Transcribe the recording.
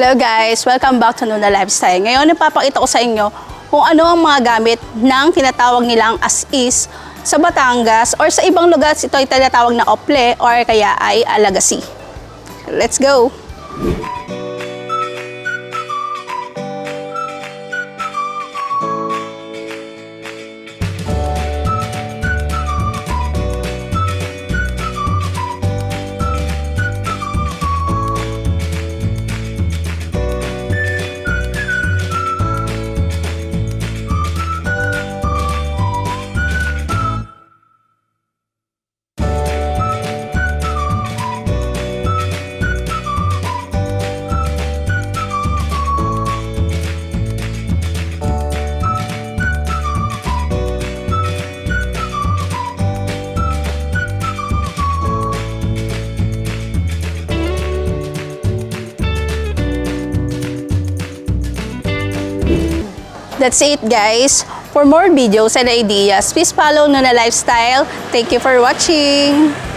Hello guys! Welcome back to Nuna Lifestyle. Ngayon, napapakita ko sa inyo kung ano ang mga gamit ng tinatawag nilang as-is sa Batangas or sa ibang lugar ito ay tinatawag na ople or kaya ay alagasi. Let's go! That's it guys. For more videos and ideas, please follow Nuna Lifestyle. Thank you for watching.